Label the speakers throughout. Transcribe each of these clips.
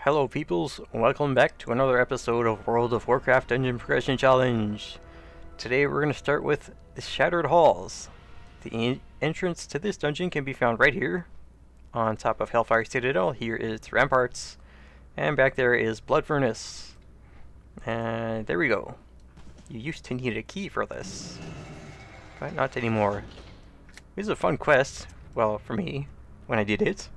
Speaker 1: Hello peoples, welcome back to another episode of World of Warcraft Dungeon Progression Challenge. Today we're going to start with the Shattered Halls. The entrance to this dungeon can be found right here, on top of Hellfire Citadel. Here is Ramparts, and back there is Blood Furnace. And there we go. You used to need a key for this, but not anymore. This is a fun quest, well, for me, when I did it.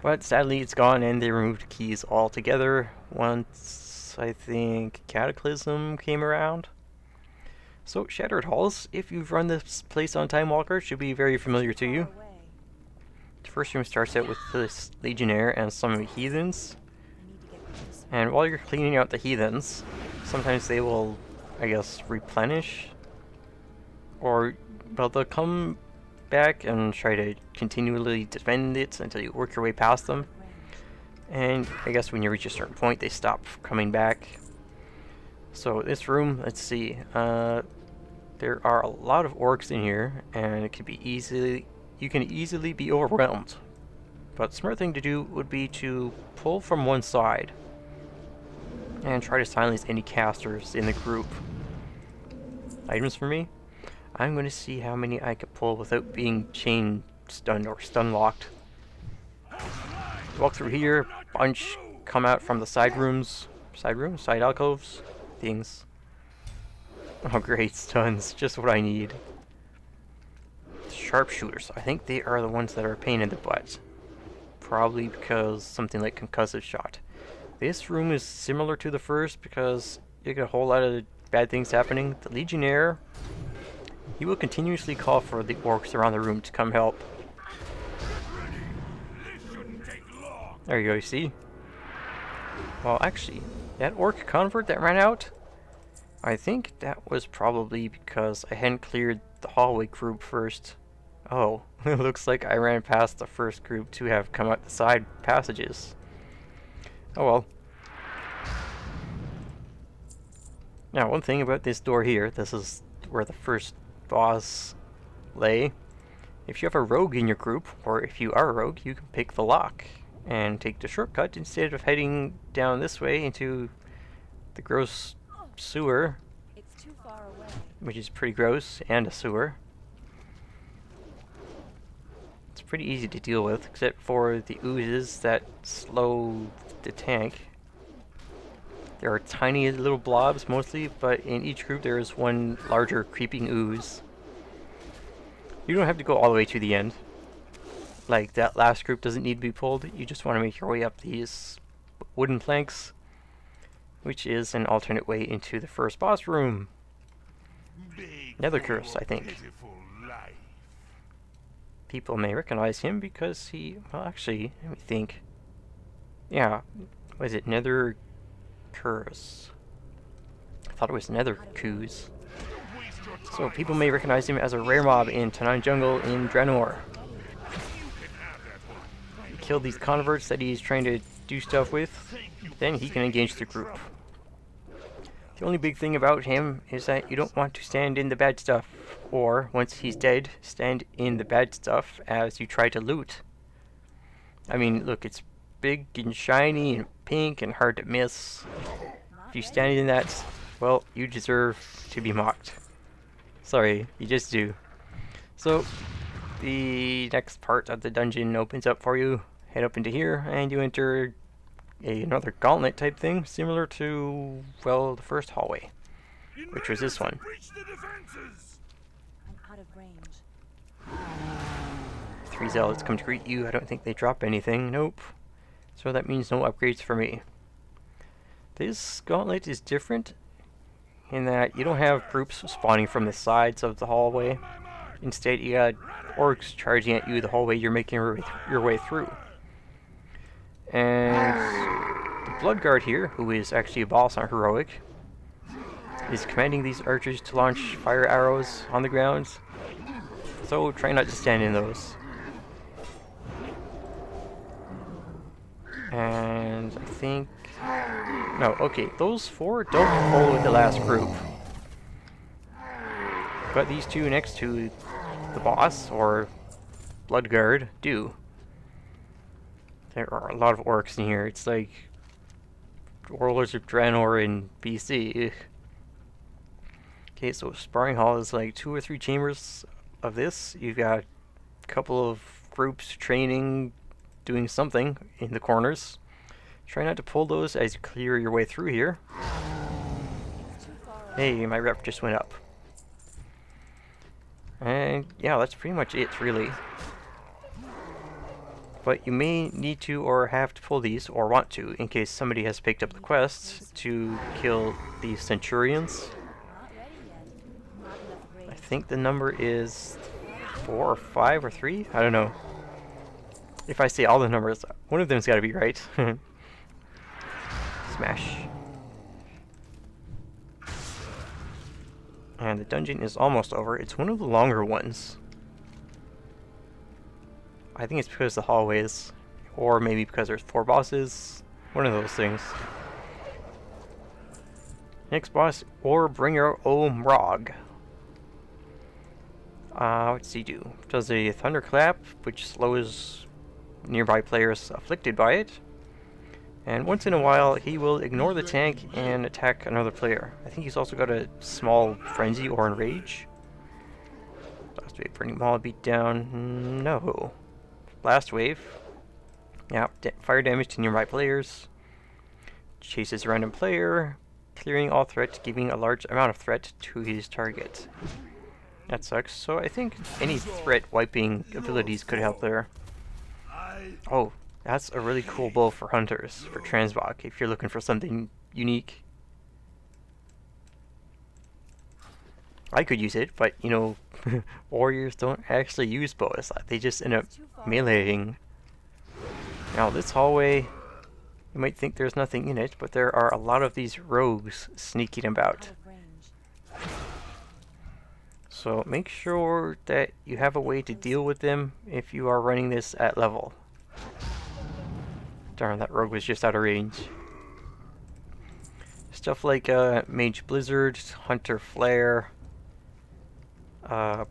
Speaker 1: But sadly it's gone and they removed keys altogether once, I think, Cataclysm came around. So Shattered Halls, if you've run this place on Time Walker, should be very familiar to you. The first room starts out with this Legionnaire and some heathens. And while you're cleaning out the heathens, sometimes they will, I guess, replenish. Or, well, they'll come back and try to continually defend it until you work your way past them. And I guess when you reach a certain point, they stop coming back. So this room, let's see. There are a lot of orcs in here, and it could be you can easily be overwhelmed. But the smart thing to do would be to pull from one side and try to silence any casters in the group. Items for me? I'm going to see how many I could pull without being chain stunned or stun locked. Walk through here, bunch come out from the side alcoves, things. Oh great, stuns, just what I need. Sharpshooters, I think they are the ones that are a pain in the butt. Probably because something like concussive shot. This room is similar to the first because you get a whole lot of bad things happening. The Legionnaire, he will continuously call for the orcs around the room to come help. There you go, you see? Well, actually, that orc convert that ran out, I think that was probably because I hadn't cleared the hallway group first. Oh, it looks like I ran past the first group to have come out the side passages. Oh well. Now, one thing about this door here, this is where the first boss lay. If you have a rogue in your group, or if you are a rogue, you can pick the lock and take the shortcut instead of heading down this way into the gross sewer.
Speaker 2: It's too far away.
Speaker 1: Which is pretty gross, and a sewer. It's pretty easy to deal with, except for the oozes that slow the tank. There are tiny little blobs mostly, but in each group there is one larger creeping ooze. You don't have to go all the way to the end. Like that last group doesn't need to be pulled. You just want to make your way up these wooden planks, which is an alternate way into the first boss room. Nether Curse, I think. People may recognize him because he, well actually, let me think. Yeah, was it Nether Curse? I thought it was Nether Coos. So people may recognize him as a rare mob in Tanaan Jungle in Draenor. You kill these converts that he's trying to do stuff with, then he can engage the group. The only big thing about him is that you don't want to stand in the bad stuff, or once he's dead, stand in the bad stuff as you try to loot. I mean, look, it's big and shiny and pink and hard to miss. If you stand in that, well, you deserve to be mocked. Sorry, you just do. So, the next part of the dungeon opens up for you. Head up into here, and you enter another gauntlet type thing, similar to, well, the first hallway, which was this one.
Speaker 2: I'm out of range.
Speaker 1: 3 zealots come to greet you. I don't think they drop anything. Nope. So that means no upgrades for me. This gauntlet is different in that you don't have groups spawning from the sides of the hallway. Instead, you got orcs charging at you the whole way you're making your way through. And the Bloodguard here, who is actually a boss on Heroic, is commanding these archers to launch fire arrows on the ground. So try not to stand in those. And I think... no, okay, those 4 don't follow the last group. But these 2 next to the boss, or Bloodguard, do. There are a lot of orcs in here. It's like Warlords of Draenor in BC. Okay, so Sparring Hall is like 2 or 3 chambers of this. You've got a couple of groups training, doing something in the corners. Try not to pull those as you clear your way through here. Hey, my rep just went up. And yeah, that's pretty much it, really. But you may need to or have to pull these, or want to, in case somebody has picked up the quest to kill the Centurions. I think the number is 4 or 5 or 3? I don't know. If I say all the numbers, one of them's gotta be right. Smash. And the dungeon is almost over. It's one of the longer ones. I think it's because of the hallways, or maybe because there's 4 bosses. One of those things. Next boss, or bring your own Rog. What's he do? Does a thunderclap, which slows nearby players afflicted by it. And once in a while, he will ignore the tank and attack another player. I think he's also got a small frenzy or enrage. Last wave, burning maul, beat down. No. Last wave. Yeah, fire damage to nearby players. Chases a random player, clearing all threat, giving a large amount of threat to his target. That sucks. So I think any threat wiping abilities could help there. Oh, that's a really cool bow for hunters, for transmog, if you're looking for something unique. I could use it, but you know, warriors don't actually use bows. They just end up meleeing. Now this hallway, you might think there's nothing in it, but there are a lot of these rogues sneaking about. So make sure that you have a way to deal with them if you are running this at level. Darn, that rogue was just out of range. Stuff like Mage Blizzard, Hunter Flare. I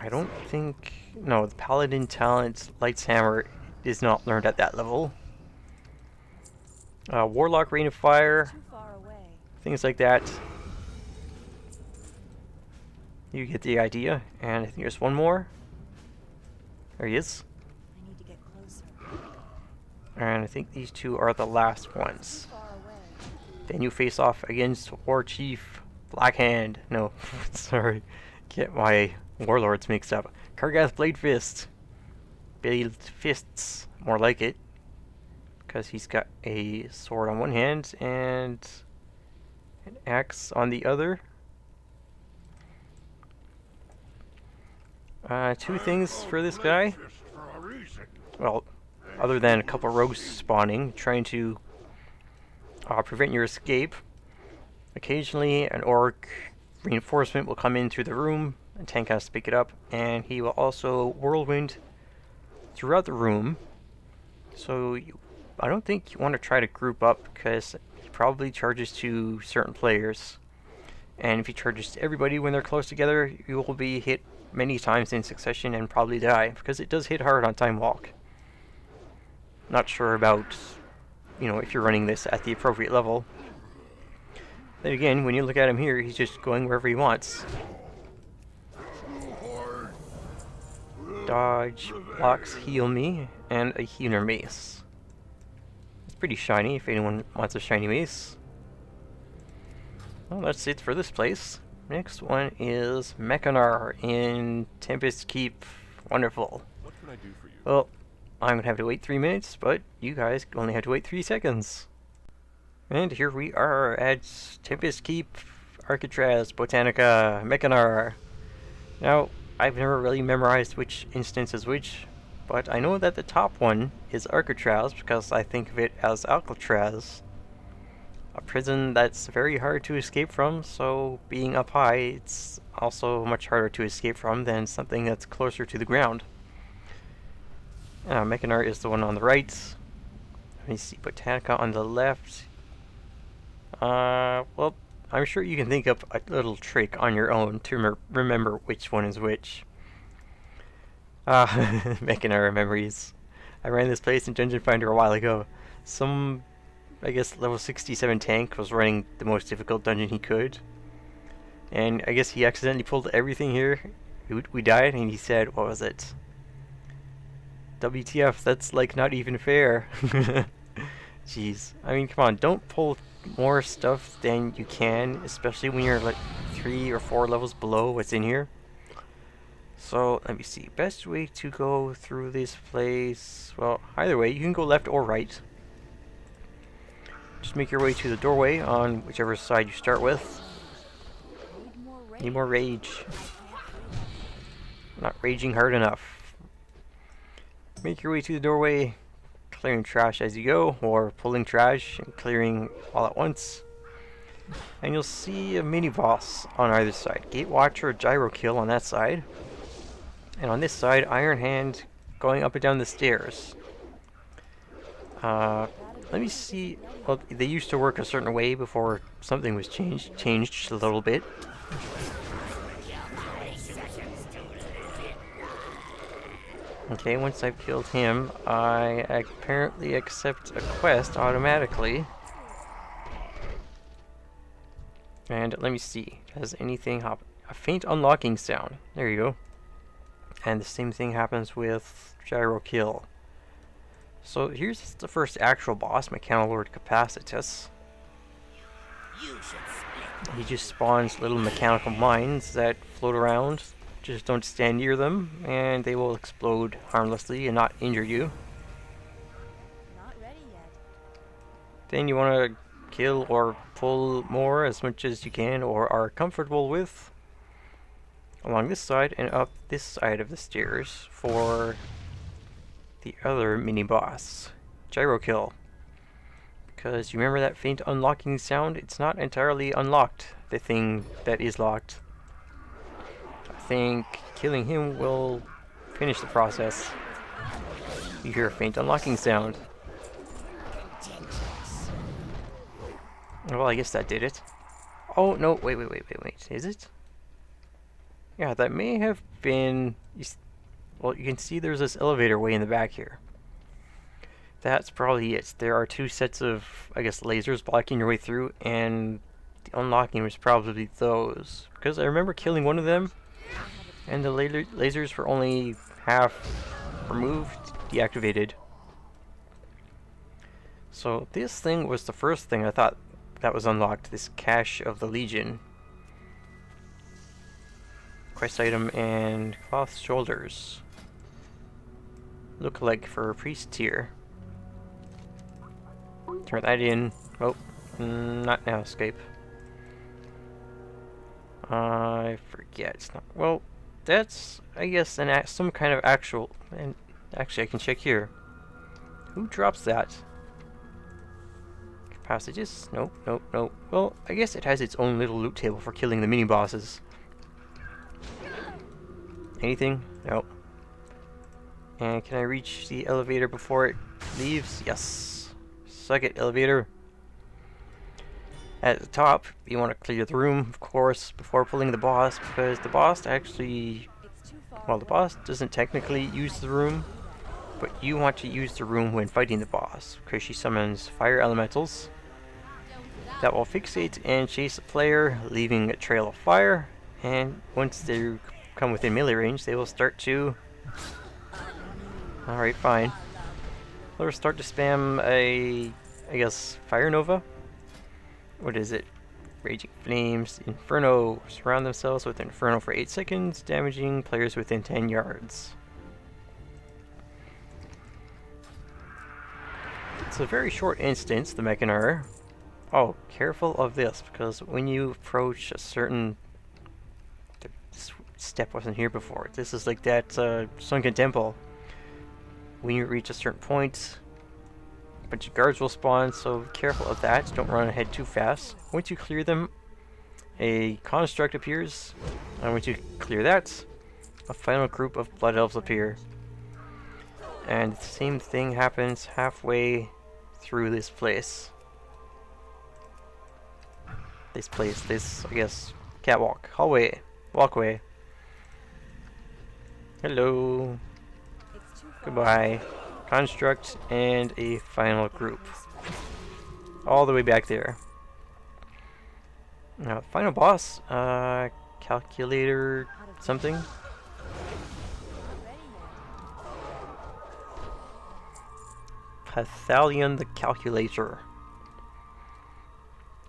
Speaker 1: don't think... No, the Paladin talent, Light's Hammer, is not learned at that level. Warlock Rain of Fire. Things like that. You get the idea. And I think there's one more. There he is. And I think these 2 are the last ones. Then you face off against War Chief Blackhand. No, sorry. Get my warlords mixed up. Kargath Blade Fist. Blade Fists. More like it. Because he's got a sword on one hand and an axe on the other. 2 things for this guy. Well, other than a couple rogues spawning, trying to prevent your escape. Occasionally, an orc reinforcement will come in through the room, and tank has to pick it up, and he will also whirlwind throughout the room. So I don't think you want to try to group up, because he probably charges to certain players. And if he charges to everybody when they're close together, you will be hit many times in succession and probably die, because it does hit hard on Time Walk. Not sure about, you know, if you're running this at the appropriate level. Then again, when you look at him here, he's just going wherever he wants. Dodge, blocks, heal me, and a healer mace. It's pretty shiny if anyone wants a shiny mace. Well, that's it for this place. Next one is Mechanar in Tempest Keep. Wonderful.
Speaker 3: What can I do for you?
Speaker 1: Well, I'm gonna have to wait 3 minutes, but you guys only have to wait 3 seconds. And here we are at Tempest Keep, Architraz, Botanica, Mechanar. Now, I've never really memorized which instance is which, but I know that the top one is Architraz because I think of it as Alcatraz. A prison that's very hard to escape from, so being up high, it's also much harder to escape from than something that's closer to the ground. Mechanar is the one on the right. Let me see, Botanica on the left. Well, I'm sure you can think of a little trick on your own to remember which one is which. Mechanar memories. I ran this place in Dungeon Finder a while ago. Some I guess, level 67 tank was running the most difficult dungeon he could. And I guess he accidentally pulled everything here. We died, and he said, what was it? WTF, that's like not even fair. Jeez. I mean, come on, don't pull more stuff than you can, especially when you're like 3 or 4 levels below what's in here. So, let me see. Best way to go through this place... Well, either way, you can go left or right. Just make your way to the doorway on whichever side you start with. Need more rage. Not raging hard enough. Make your way to the doorway, clearing trash as you go, or pulling trash and clearing all at once. And you'll see a mini-boss on either side. Gate Watcher, Gyro Kill on that side. And on this side, Iron Hand going up and down the stairs. Let me see. Well, they used to work a certain way before something was changed a little bit. Okay, once I've killed him, I apparently accept a quest automatically. And let me see. Does anything happen? A faint unlocking sound. There you go. And the same thing happens with Gyro Kill. So here's the first actual boss, Mechanolord Capacitus. He just spawns little mechanical mines that float around. Just don't stand near them, and they will explode harmlessly and not injure you.
Speaker 2: Not ready yet.
Speaker 1: Then you want to kill or pull more as much as you can or are comfortable with along this side and up this side of the stairs for the other mini-boss, Gyro Kill. Because you remember that faint unlocking sound? It's not entirely unlocked, the thing that is locked. I think killing him will finish the process. You hear a faint unlocking sound. Well, I guess that did it. Oh, no, wait. Is it? Yeah, that may have been... Well, you can see there's this elevator way in the back here. That's probably it. There are 2 sets of, I guess, lasers blocking your way through, and the unlocking was probably those. Because I remember killing one of them, and the lasers were only half removed, deactivated. So this thing was the first thing I thought that was unlocked, this Cache of the Legion. Quest item and cloth shoulders. Look like for a priest tier. Turn that in. Oh, not now, escape. I forget. It's not, well, that's, I guess, some kind of actual... And actually, I can check here. Who drops that? Capacities? Nope. Well, I guess it has its own little loot table for killing the mini-bosses. Anything? Nope. And can I reach the elevator before it leaves? Yes. Suck it, elevator. At the top, you want to clear the room, of course, before pulling the boss, because the boss actually... Well, the boss doesn't technically use the room, but you want to use the room when fighting the boss, because she summons fire elementals that will fixate and chase the player, leaving a trail of fire, and once they come within melee range, they will start to... Alright, fine. They'll start to spam a, I guess, Fire Nova? What is it? Raging Flames, Inferno, surround themselves with Inferno for 8 seconds, damaging players within 10 yards. It's a very short instance, the Mechanar. Oh, careful of this, because when you approach a certain... This step wasn't here before. This is like that sunken temple. When you reach a certain point, a bunch of guards will spawn, so be careful of that. Don't run ahead too fast. Once you clear them, a construct appears, and once you clear that, a final group of blood elves appear. And the same thing happens halfway through this place. This, I guess, catwalk, hallway, walkway. Hello. Goodbye. Construct and a final group. All the way back there. Now, final boss, calculator something.
Speaker 2: Not ready yet.
Speaker 1: Pathalion the Calculator.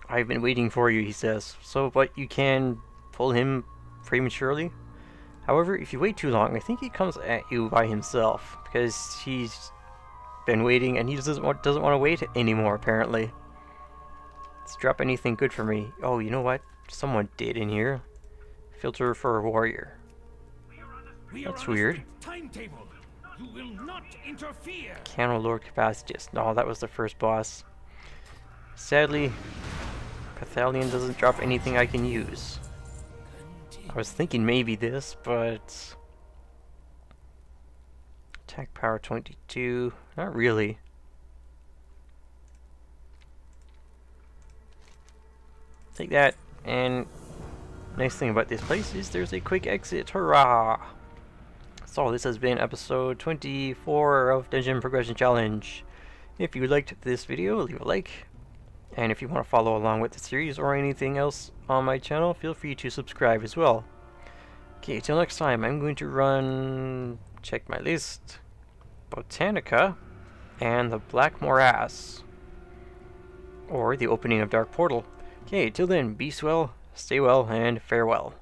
Speaker 1: I've been waiting for you, he says. So, but you can pull him prematurely. However, if you wait too long, I think he comes at you by himself because he's been waiting and he doesn't want to wait anymore. Apparently, let's drop anything good for me. Oh, you know what? Someone did in here. Filter for a warrior. That's weird.
Speaker 3: Timetable. You will not interfere.
Speaker 1: Cannel Lord Capacitist. No, that was the first boss. Sadly, Pathalion doesn't drop anything I can use. I was thinking maybe this, but... Attack power 22. Not really. Take that, and... Nice thing about this place is there's a quick exit. Hurrah! So this has been episode 24 of Dungeon Progression Challenge. If you liked this video, leave a like. And if you want to follow along with the series or anything else on my channel, feel free to subscribe as well. Okay, till next time, I'm going to run... check my list. Botanica and the Black Morass. Or the opening of Dark Portal. Okay, till then, be swell, stay well, and farewell.